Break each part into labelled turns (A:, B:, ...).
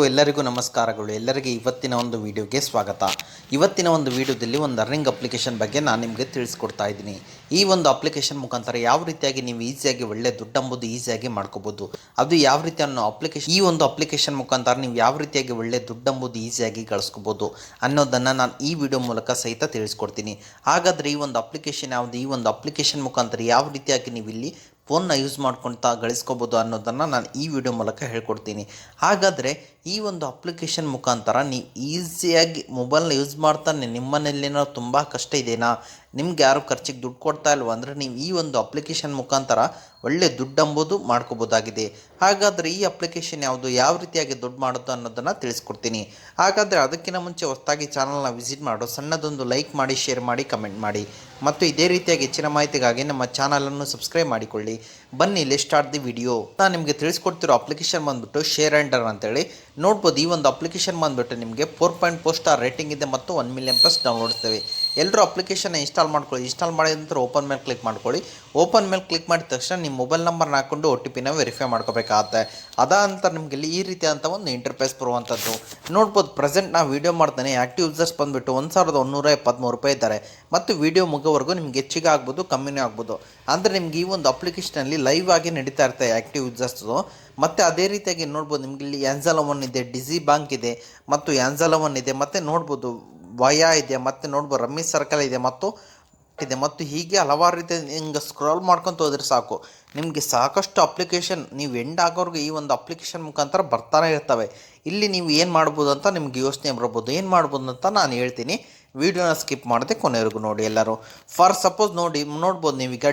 A: ಎಲ್ಲರಿಗೂ ನಮಸ್ಕಾರಗಳು. ಎಲ್ಲರಿಗೆ ಇವತ್ತಿನ ಒಂದು ವಿಡಿಯೋಗೆ ಸ್ವಾಗತ. ಇವತ್ತಿನ ಒಂದು ವಿಡಿಯೋದಲ್ಲಿ ಒಂದು ಅರ್ನಿಂಗ್ ಅಪ್ಲಿಕೇಶನ್ ಬಗ್ಗೆ ನಾನು ನಿಮಗೆ ತಿಳಿಸ್ಕೊಡ್ತಾ ಇದ್ದೀನಿ. ಈ ಒಂದು ಅಪ್ಲಿಕೇಶನ್ ಮುಖಾಂತರ ಯಾವ ರೀತಿಯಾಗಿ ನೀವು ಈಸಿಯಾಗಿ ಒಳ್ಳೆ ದುಡ್ಡು ಎಂಬುದು ಈಸಿಯಾಗಿ ಮಾಡ್ಕೋಬೋದು, ಅದು ಯಾವ ರೀತಿ ಅನ್ನೋ ಅಪ್ಲಿಕೇಶನ್, ಈ ಒಂದು ಅಪ್ಲಿಕೇಶನ್ ಮುಖಾಂತರ ನೀವು ಯಾವ ರೀತಿಯಾಗಿ ಒಳ್ಳೆ ದುಡ್ಡು ಎಂಬುದು ಈಸಿಯಾಗಿ ಗಳಿಸ್ಕೋಬೋದು ಅನ್ನೋದನ್ನು ನಾನು ಈ ವಿಡಿಯೋ ಮೂಲಕ ಸಹಿತ ತಿಳಿಸ್ಕೊಡ್ತೀನಿ. ಹಾಗಾದರೆ ಈ ಒಂದು ಅಪ್ಲಿಕೇಶನ್ ಯಾವುದು, ಈ ಒಂದು ಅಪ್ಲಿಕೇಶನ್ ಮುಖಾಂತರ ಯಾವ ರೀತಿಯಾಗಿ ನೀವು ಇಲ್ಲಿ ಫೋನ್ನ ಯೂಸ್ ಮಾಡ್ಕೊಳ್ತಾ ಗಳಿಸ್ಕೋಬೋದು ಅನ್ನೋದನ್ನು ನಾನು ಈ ವಿಡಿಯೋ ಮೂಲಕ ಹೇಳ್ಕೊಡ್ತೀನಿ. ಹಾಗಾದರೆ ಈ ಒಂದು ಅಪ್ಲಿಕೇಶನ್ ಮುಖಾಂತರ ನೀವು ಈಸಿಯಾಗಿ ಮೊಬೈಲ್ನ ಯೂಸ್ ಮಾಡ್ತಾನೆ ನಿಮ್ಮನೇಲಿನೋ ತುಂಬ ಕಷ್ಟ ಇದೆಯಾ, ನಿಮ್ಗೆ ಯಾರು ಖರ್ಚಿಗೆ ದುಡ್ಡು ಕೊಡ್ತಾ ಇಲ್ವ ಅಂದರೆ ನೀವು ಈ ಒಂದು ಅಪ್ಲಿಕೇಶನ್ ಮುಖಾಂತರ ಒಳ್ಳೆ ದುಡ್ಡು ಎಂಬುದು ಮಾಡ್ಕೋಬೋದಾಗಿದೆ. ಹಾಗಾದರೆ ಈ ಅಪ್ಲಿಕೇಶನ್ ಯಾವುದು, ಯಾವ ರೀತಿಯಾಗಿ ದುಡ್ಡು ಮಾಡುತ್ತೆ ಅನ್ನೋದನ್ನು ತಿಳಿಸ್ಕೊಡ್ತೀನಿ. ಹಾಗಾದರೆ ಅದಕ್ಕಿಂತ ಮುಂಚೆ ಹೊಸದಾಗಿ ಚಾನಲ್ನ ವಿಸಿಟ್ ಮಾಡೋ ಸಣ್ಣದೊಂದು ಲೈಕ್ ಮಾಡಿ, ಶೇರ್ ಮಾಡಿ, ಕಮೆಂಟ್ ಮಾಡಿ ಮತ್ತು ಇದೇ ರೀತಿಯಾಗಿ ಹೆಚ್ಚಿನ ಮಾಹಿತಿಗಾಗಿ ನಮ್ಮ ಚಾನಲನ್ನು ಸಬ್ಸ್ಕ್ರೈಬ್ ಮಾಡಿಕೊಳ್ಳಿ. ಬನ್ನಿ ಇಲ್ಲಿ ಸ್ಟಾರ್ಟ್ ದಿ ವಿಡಿಯೋ. ನಾನು ನಿಮಗೆ ತಿಳಿಸ್ಕೊಡ್ತಿರೋ ಅಪ್ಲಿಕೇಶನ್ ಬಂದುಬಿಟ್ಟು ಶೇರ್ ಆ್ಯಂಡ್ ಅರ್ನ್ ಅಂತೇಳಿ ನೋಡ್ಬೋದು. ಈ ಒಂದು ಅಪ್ಲಿಕೇಶನ್ ಬಂದುಬಿಟ್ಟು ನಿಮಗೆ 4.4 ಸ್ಟಾರ್ ರೇಟಿಂಗ್ ಇದೆ ಮತ್ತು 1 ಮಿಲಿಯನ್ ಪ್ಲಸ್ ಡೌನ್ಲೋಡ್ಸ್ತೇವೆ. ಎಲ್ಲರೂ ಅಪ್ಲಿಕೇಶನ್ನ ಇನ್ಸ್ಟಾಲ್ ಮಾಡ್ಕೊಳ್ಳಿ. ಇನ್ಸ್ಟಾಲ್ ಮಾಡಿದ ನಂತರ ಓಪನ್ ಮೇಲೆ ಕ್ಲಿಕ್ ಮಾಡ್ಕೊಳ್ಳಿ. ಓಪನ್ ಮೇಲೆ ಕ್ಲಿಕ್ ಮಾಡಿದ ತಕ್ಷಣ ನಿಮ್ಮ ಮೊಬೈಲ್ ನಂಬರ್ನ ಹಾಕ್ಕೊಂಡು OTP ವೆರಿಫೈ ಮಾಡ್ಕೋಬೇಕಾಗತ್ತೆ. ಅದಾನಂತರ ನಿಮಗೆ ಈ ರೀತಿಯಾದಂಥ ಒಂದು ಇಂಟರ್ಫೇಸ್ ಬರುವಂಥದ್ದು ನೋಡ್ಬೋದು. ಪ್ರೆಸೆಂಟ್ ನಾವು ವೀಡಿಯೋ ಮಾಡ್ತಾನೆ ಆ್ಯಕ್ಟಿವ್ ಯೂಸರ್ಸ್ ಬಂದುಬಿಟ್ಟು 1173 ರೂಪಾಯಿ ಇದ್ದಾರೆ ಮತ್ತು ವೀಡಿಯೋ ಮುಗೋವರೆಗೂ ನಿಮ್ಗೆ ಹೆಚ್ಚಿಗೆ ಆಗ್ಬೋದು, ಕಮ್ಮಿನೇ ಆಗ್ಬೋದು. ಅಂದರೆ ನಿಮ್ಗೆ ಈ ಒಂದು ಅಪ್ಲಿಕೇಶನಲ್ಲಿ ಲೈವ್ ಆಗಿ ನಡೀತಾ ಇರ್ತಾರೆ ಆ್ಯಕ್ಟಿವ್ ಯೂಸರ್ಸು. ಮತ್ತು ಅದೇ ರೀತಿಯಾಗಿ ನೋಡ್ಬೋದು ನಿಮ್ಗೆ ಇಲ್ಲಿ ಆ್ಯಂಜಲೋ ಒನ್ ಇದೆ, ಡಿಜಿ ಬ್ಯಾಂಕ್ ಇದೆ ಮತ್ತು ಆ್ಯಂಜಲೋ ಒನ್ ಇದೆ, ಮತ್ತು ನೋಡ್ಬೋದು ವಯಾ ಇದೆ, ಮತ್ತು ನೋಡ್ಬೋದು ರಮ್ಮಿ ಸರ್ಕಲ್ ಇದೆ ಮತ್ತು ಹೀಗೆ ಹಲವಾರು ರೀತಿ ಹಿಂಗೆ ಸ್ಕ್ರಾಲ್ ಮಾಡ್ಕೊತ ಹೋದ್ರೆ ಸಾಕು ನಿಮಗೆ ಸಾಕಷ್ಟು ಅಪ್ಲಿಕೇಶನ್ ನೀವು ಎಂಡ್ ಆಗೋರ್ಗೆ ಈ ಒಂದು ಅಪ್ಲಿಕೇಶನ್ ಮುಖಾಂತರ ಬರ್ತಾನೆ ಇರ್ತವೆ. ಇಲ್ಲಿ ನೀವು ಏನು ಮಾಡ್ಬೋದು ಅಂತ ನಿಮ್ಗೆ ಯೋಚನೆ ಬರ್ಬೋದು. ಏನು ಮಾಡ್ಬೋದು ಅಂತ ನಾನು ಹೇಳ್ತೀನಿ, ವಿಡಿಯೋನ ಸ್ಕಿಪ್ ಮಾಡದೆ ಕೊನೆವರೆಗೂ ನೋಡಿ ಎಲ್ಲರೂ. ಫಾರ್ ಸಪೋಸ್ ನೋಡ್ಬೋದು ನೀವೀಗ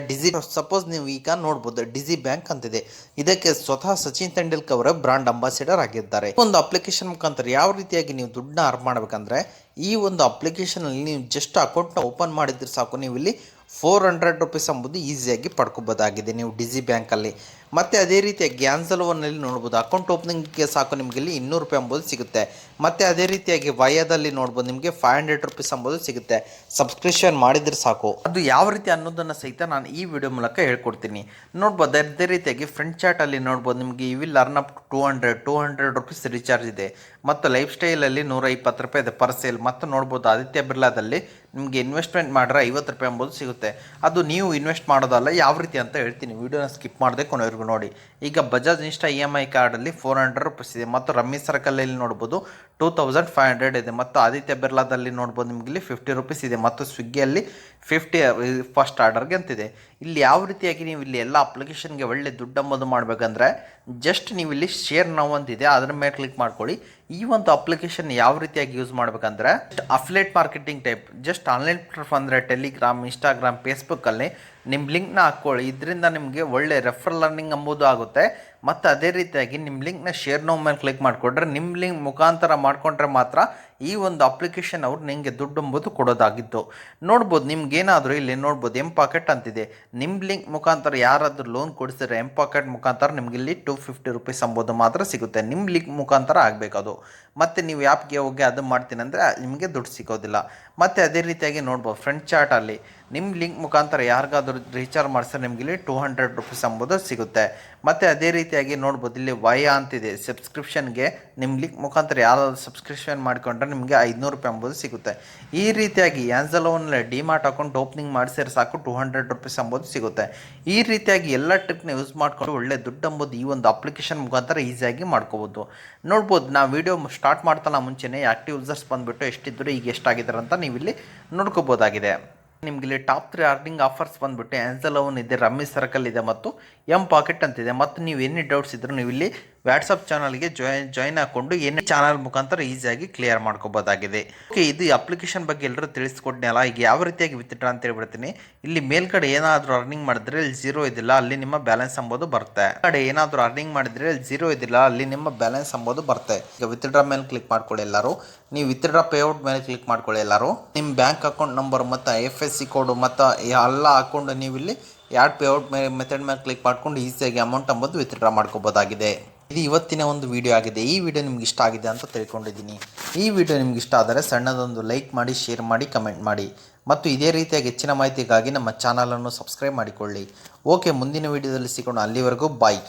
A: ನೀವೀಗ ನೋಡ್ಬೋದು ಡಿಜಿ ಬ್ಯಾಂಕ್ ಅಂತಿದೆ. ಇದಕ್ಕೆ ಸ್ವತಃ ಸಚಿನ್ ತೆಂಡೂಲ್ಕರ್ ಅವರ ಬ್ರಾಂಡ್ ಅಂಬಾಸಿಡರ್ ಆಗಿದ್ದಾರೆ. ಒಂದು ಅಪ್ಲಿಕೇಶನ್ ಮುಖಾಂತರ ಯಾವ ರೀತಿಯಾಗಿ ನೀವು ದುಡ್ಡನ್ನ ಅರ್ನ್ ಮಾಡಬೇಕಂದ್ರೆ ಈ ಒಂದು ಅಪ್ಲಿಕೇಶನಲ್ಲಿ ನೀವು ಜಸ್ಟ್ ಅಕೌಂಟ್ನ ಓಪನ್ ಮಾಡಿದ್ರೆ ಸಾಕು, ನೀವು ಇಲ್ಲಿ 400 ರೂಪೀಸ್ ಎಂಬುದು ಈಸಿಯಾಗಿ ಪಡ್ಕೋಬೋದಾಗಿದೆ ನೀವು ಡಿಜಿ ಬ್ಯಾಂಕಲ್ಲಿ. ಮತ್ತು ಅದೇ ರೀತಿಯಾಗಿ ಆ್ಯಂಜಲೋ ಒನ್ನಲ್ಲಿ ನೋಡ್ಬೋದು ಅಕೌಂಟ್ ಓಪನಿಂಗ್ಗೆ ಸಾಕು ನಿಮಗೆ ಇಲ್ಲಿ 200 ರೂಪಾಯಿ ಎಂಬುದು ಸಿಗುತ್ತೆ. ಮತ್ತು ಅದೇ ರೀತಿಯಾಗಿ ವಯಾದಲ್ಲಿ ನೋಡ್ಬೋದು ನಿಮಗೆ 500 ರೂಪೀಸ್ ಎಂಬುದು ಸಿಗುತ್ತೆ ಸಬ್ಸ್ಕ್ರಿಪ್ಷನ್ ಮಾಡಿದರೆ ಸಾಕು. ಅದು ಯಾವ ರೀತಿ ಅನ್ನೋದನ್ನು ಸಹಿತ ನಾನು ಈ ವಿಡಿಯೋ ಮೂಲಕ ಹೇಳ್ಕೊಡ್ತೀನಿ. ನೋಡ್ಬೋದು ಅದೇ ರೀತಿಯಾಗಿ ಫ್ರೆಂಡ್ ಚಾಟಲ್ಲಿ ನೋಡ್ಬೋದು ನಿಮಗೆ ಈ will earn up 200 rupees recharge ಇದೆ ಮತ್ತು ಲೈಫ್ ಸ್ಟೈಲಲ್ಲಿ 120 ರೂಪಾಯಿ ಇದೆ ಪರ್ ಸೇಲ್. ಮತ್ತು ನೋಡ್ಬೋದು ಆದಿತ್ಯ ಬಿರ್ಲಾದಲ್ಲಿ ನಿಮಗೆ ಇನ್ವೆಸ್ಟ್ಮೆಂಟ್ ಮಾಡಿದ್ರೆ 50 ರೂಪಾಯಿ ಎಂಬುದು ಸಿಗುತ್ತೆ. ಅದು ನೀವು ಇನ್ವೆಸ್ಟ್ ಮಾಡೋದಲ್ಲ, ಯಾವ ರೀತಿ ಅಂತ ಹೇಳ್ತೀನಿ, ವಿಡಿಯೋನ ಸ್ಕಿಪ್ ಮಾಡದೆ ಕೊನೆವರೆಗೂ ನೋಡಿ. ಈಗ ಬಜಾಜ್ ಇನ್ಸ್ಟಾ EMI ಕಾರ್ಡಲ್ಲಿ 400 ರೂಪೀಸ್ ಇದೆ ಮತ್ತು ರಮ್ಮಿ ಸರ್ಕಲಲ್ಲಿ ನೋಡ್ಬೋದು 2500 ಇದೆ ಮತ್ತು ಆದಿತ್ಯ ಬಿರ್ಲಾದಲ್ಲಿ ನೋಡ್ಬೋದು ನಿಮಗೆ ಇಲ್ಲಿ 50 ರೂಪೀಸ್ ಇದೆ ಮತ್ತು ಸ್ವಿಗ್ಗಿಯಲ್ಲಿ 50 ಫಸ್ಟ್ ಆರ್ಡರ್ಗೆ ಅಂತಿದೆ. ಇಲ್ಲಿ ಯಾವ ರೀತಿಯಾಗಿ ನೀವು ಇಲ್ಲಿ ಎಲ್ಲ ಅಪ್ಲಿಕೇಶನ್ಗೆ ಒಳ್ಳೆ ದುಡ್ಡು ಎಂಬುದು ಮಾಡಬೇಕಂದ್ರೆ ಜಸ್ಟ್ ನೀವು ಇಲ್ಲಿ ಶೇರ್ ನೌ ಅಂತಿದೆ ಅದರ ಮೇಲೆ ಕ್ಲಿಕ್ ಮಾಡ್ಕೊಳ್ಳಿ. ಈ ಒಂದು ಅಪ್ಲಿಕೇಶನ್ ಯಾವ ರೀತಿಯಾಗಿ ಯೂಸ್ ಮಾಡಬೇಕಂದ್ರೆ affiliate marketing type just online platform ಅಂದರೆ ಟೆಲಿಗ್ರಾಮ್, ಇನ್ಸ್ಟಾಗ್ರಾಮ್, ಫೇಸ್ಬುಕ್ಕಲ್ಲಿ ನಿಮ್ಮ ಲಿಂಕ್ನ ಹಾಕ್ಕೊಳ್ಳಿ. ಇದರಿಂದ ನಿಮಗೆ ಒಳ್ಳೆ ರೆಫರಲ್ ಅರ್ನಿಂಗ್ ಎಂಬುದು ಆಗುತ್ತೆ. ಮತ್ತು ಅದೇ ರೀತಿಯಾಗಿ ನಿಮ್ಮ ಲಿಂಕ್ನ ಶೇರ್ ನೋ ಮೇಲೆ ಕ್ಲಿಕ್ ಮಾಡಿಕೊಂಡ್ರೆ ನಿಮ್ಮ ಲಿಂಕ್ ಮುಖಾಂತರ ಮಾಡಿಕೊಂಡ್ರೆ ಮಾತ್ರ ಈ ಒಂದು ಅಪ್ಲಿಕೇಶನ್ ಅವ್ರು ನಿಮಗೆ ದುಡ್ಡು ಎಂಬುದು ಕೊಡೋದಾಗಿತ್ತು. ನೋಡ್ಬೋದು ನಿಮ್ಗೇನಾದರೂ ಇಲ್ಲಿ ನೋಡ್ಬೋದು ಪಾಕೆಟ್ ಅಂತಿದೆ. ನಿಮ್ಮ ಲಿಂಕ್ ಮುಖಾಂತರ ಯಾರಾದರೂ ಲೋನ್ ಕೊಡಿಸಿದ್ರೆ ಪಾಕೆಟ್ ಮುಖಾಂತರ ನಿಮಗೆ ಇಲ್ಲಿ 250 ರೂಪೀಸ್ ಎಂಬುದು ಮಾತ್ರ ಸಿಗುತ್ತೆ. ನಿಮ್ಮ ಲಿಂಕ್ ಮುಖಾಂತರ ಆಗಬೇಕದು. ಮತ್ತು ನೀವು ಆ್ಯಪ್ಗೆ ಹೋಗಿ ಅದು ಮಾಡ್ತೀನಿ ಅಂದರೆ ನಿಮಗೆ ದುಡ್ಡು ಸಿಗೋದಿಲ್ಲ. ಮತ್ತು ಅದೇ ರೀತಿಯಾಗಿ ನೋಡ್ಬೋದು ಫ್ರೆಂಡ್ ಚಾಟಲ್ಲಿ ನಿಮ್ಮ ಲಿಂಕ್ ಮುಖಾಂತರ ಯಾರಿಗಾದರೂ ರೀಚಾರ್ಜ್ ಮಾಡಿಸಿದ್ರೆ ನಿಮಗೆ ಇಲ್ಲಿ 200 ರೂಪೀಸ್ ಎಂಬುದು ಸಿಗುತ್ತೆ. ಮತ್ತು ಅದೇ ರೀತಿಯಾಗಿ ನೋಡ್ಬೋದು ಇಲ್ಲಿ ವಯಾ ಅಂತಿದೆ. ಸಬ್ಸ್ಕ್ರಿಪ್ಷನ್ಗೆ ನಿಮ್ಮ ಲಿಂಕ್ ಮುಖಾಂತರ ಯಾರಾದರೂ ಸಬ್ಸ್ಕ್ರಿಪ್ಷನ್ ಮಾಡಿಕೊಂಡ್ರೆ ನಿಮಗೆ 500 ರೂಪಾಯಿ ಎಂಬುದು ಸಿಗುತ್ತೆ. ಈ ರೀತಿಯಾಗಿ ಆ್ಯಂಜಲೋ ಒನ್ನಲ್ಲಿ ಡಿಮಾರ್ಟ್ ಅಕೌಂಟ್ ಓಪನಿಂಗ್ ಮಾಡಿಸಿದ್ರೆ ಸಾಕು 200 ರೂಪೀಸ್ ಎಂಬುದು ಸಿಗುತ್ತೆ. ಈ ರೀತಿಯಾಗಿ ಎಲ್ಲ ಟ್ರಿಕ್ನ ಯೂಸ್ ಮಾಡಿಕೊಂಡು ಒಳ್ಳೆ ದುಡ್ಡು ಎಂಬುದು ಈ ಒಂದು ಅಪ್ಲಿಕೇಶನ್ ಮುಖಾಂತರ ಈಸಿಯಾಗಿ ಮಾಡ್ಕೋಬೋದು. ನೋಡ್ಬೋದು ನಾವು ವಿಡಿಯೋ ಸ್ಟಾರ್ಟ್ ಮಾಡ್ತಾನೆ ಮುಂಚೆನೇ ಆ್ಯಕ್ಟಿವ್ ಯೂಸರ್ಸ್ ಬಂದುಬಿಟ್ಟು ಎಷ್ಟಿದ್ದರೂ ಈಗ ಎಷ್ಟಾಗಿದ್ದಾರೆ ಅಂತ ನೀವು ಇಲ್ಲಿ ನೋಡ್ಕೋಬೋದಾಗಿದೆ. ನಿಮ್ಗೆ ಇಲ್ಲಿ ಟಾಪ್ 3 ಅರ್ನಿಂಗ್ ಆಫರ್ಸ್ ಬಂದುಬಿಟ್ಟು ಆ್ಯಂಜಲೋ ಒನ್ ಇದೆ, ರಮ್ಮಿ ಸರ್ಕಲ್ ಇದೆ ಮತ್ತು ಪಾಕೆಟ್ ಅಂತಿದೆ. ಮತ್ತು ನೀವು ಏನೇ ಡೌಟ್ಸ್ ಇದ್ದರೂ ನೀವು ಇಲ್ಲಿ ವಾಟ್ಸಪ್ ಚಾನಲ್ಗೆ ಜಾಯ್ನ್ ಹಾಕ್ಕೊಂಡು ಏನೇ ಚಾನಲ್ ಮುಖಾಂತರ ಈಸಿಯಾಗಿ ಕ್ಲಿಯರ್ ಮಾಡ್ಕೋಬೋದಾಗಿದೆ. ಓಕೆ, ಇದು ಅಪ್ಲಿಕೇಶನ್ ಬಗ್ಗೆ ಎಲ್ಲರೂ ತಿಳಿಸ್ಕೊಡ್ನಲ್ಲ. ಈಗ ಯಾವ ರೀತಿಯಾಗಿ ವಿತ್ಡ್ರಾ ಅಂತ ಹೇಳ್ಬಿಡ್ತೀನಿ. ಇಲ್ಲಿ ಮೇಲ್ಗಡೆ ಏನಾದರೂ ಅರ್ನಿಂಗ್ ಮಾಡಿದ್ರೆ ಇಲ್ಲಿ 0 ಇದಿಲ್ಲ, ಅಲ್ಲಿ ನಿಮ್ಮ ಬ್ಯಾಲೆನ್ಸ್ ಎಂಬುದು ಬರುತ್ತೆ. ಕಡೆ ಏನಾದರೂ ಅರ್ನಿಂಗ್ ಮಾಡಿದ್ರೆ ಇಲ್ಲಿ 0 ಇದಿಲ್ಲ, ಅಲ್ಲಿ ನಿಮ್ಮ ಬ್ಯಾಲೆನ್ಸ್ ಎಂಬುದು ಬರುತ್ತೆ. ಈಗ ವಿತ್ಡ್ರಾ ಮೇಲೆ ಕ್ಲಿಕ್ ಮಾಡ್ಕೊಳ್ಳಿ ಎಲ್ಲರೂ. ನೀವು ವಿತ್ಡ್ರಾ ಪೇಔಟ್ ಮೇಲೆ ಕ್ಲಿಕ್ ಮಾಡ್ಕೊಳ್ಳಿ ಎಲ್ಲರೂ. ನಿಮ್ಮ ಬ್ಯಾಂಕ್ ಅಕೌಂಟ್ ನಂಬರ್ ಮತ್ತು IFSC ಕೋಡು ಮತ್ತು ಎಲ್ಲ ಹಾಕ್ಕೊಂಡು ನೀವು ಇಲ್ಲಿ ಯಾಡ್ ಪೇಔಟ್ ಮೆಥಡ್ ಮೇಲೆ ಕ್ಲಿಕ್ ಮಾಡ್ಕೊಂಡು ಈಸಿಯಾಗಿ ಅಮೌಂಟ್ ಎಂಬುದು ವಿತ್ಡ್ರಾ ಮಾಡ್ಕೋಬೋದಾಗಿದೆ. ಇದು ಇವತ್ತಿನ ಒಂದು ವಿಡಿಯೋ ಆಗಿದೆ. ಈ ವಿಡಿಯೋ ನಿಮ್ಗೆ ಇಷ್ಟ ಆಗಿದೆ ಅಂತ ತಿಳ್ಕೊಂಡಿದ್ದೀನಿ. ಈ ವಿಡಿಯೋ ನಿಮ್ಗೆ ಇಷ್ಟ ಆದರೆ ಸಣ್ಣದೊಂದು ಲೈಕ್ ಮಾಡಿ, ಶೇರ್ ಮಾಡಿ, ಕಮೆಂಟ್ ಮಾಡಿ ಮತ್ತು ಇದೇ ರೀತಿಯಾಗಿ ಹೆಚ್ಚಿನ ಮಾಹಿತಿಗಾಗಿ ನಮ್ಮ ಚಾನಲನ್ನು ಸಬ್ಸ್ಕ್ರೈಬ್ ಮಾಡಿಕೊಳ್ಳಿ. ಓಕೆ, ಮುಂದಿನ ವಿಡಿಯೋದಲ್ಲಿ ಸಿಗೋಣ. ಅಲ್ಲಿವರೆಗೂ ಬಾಯ್.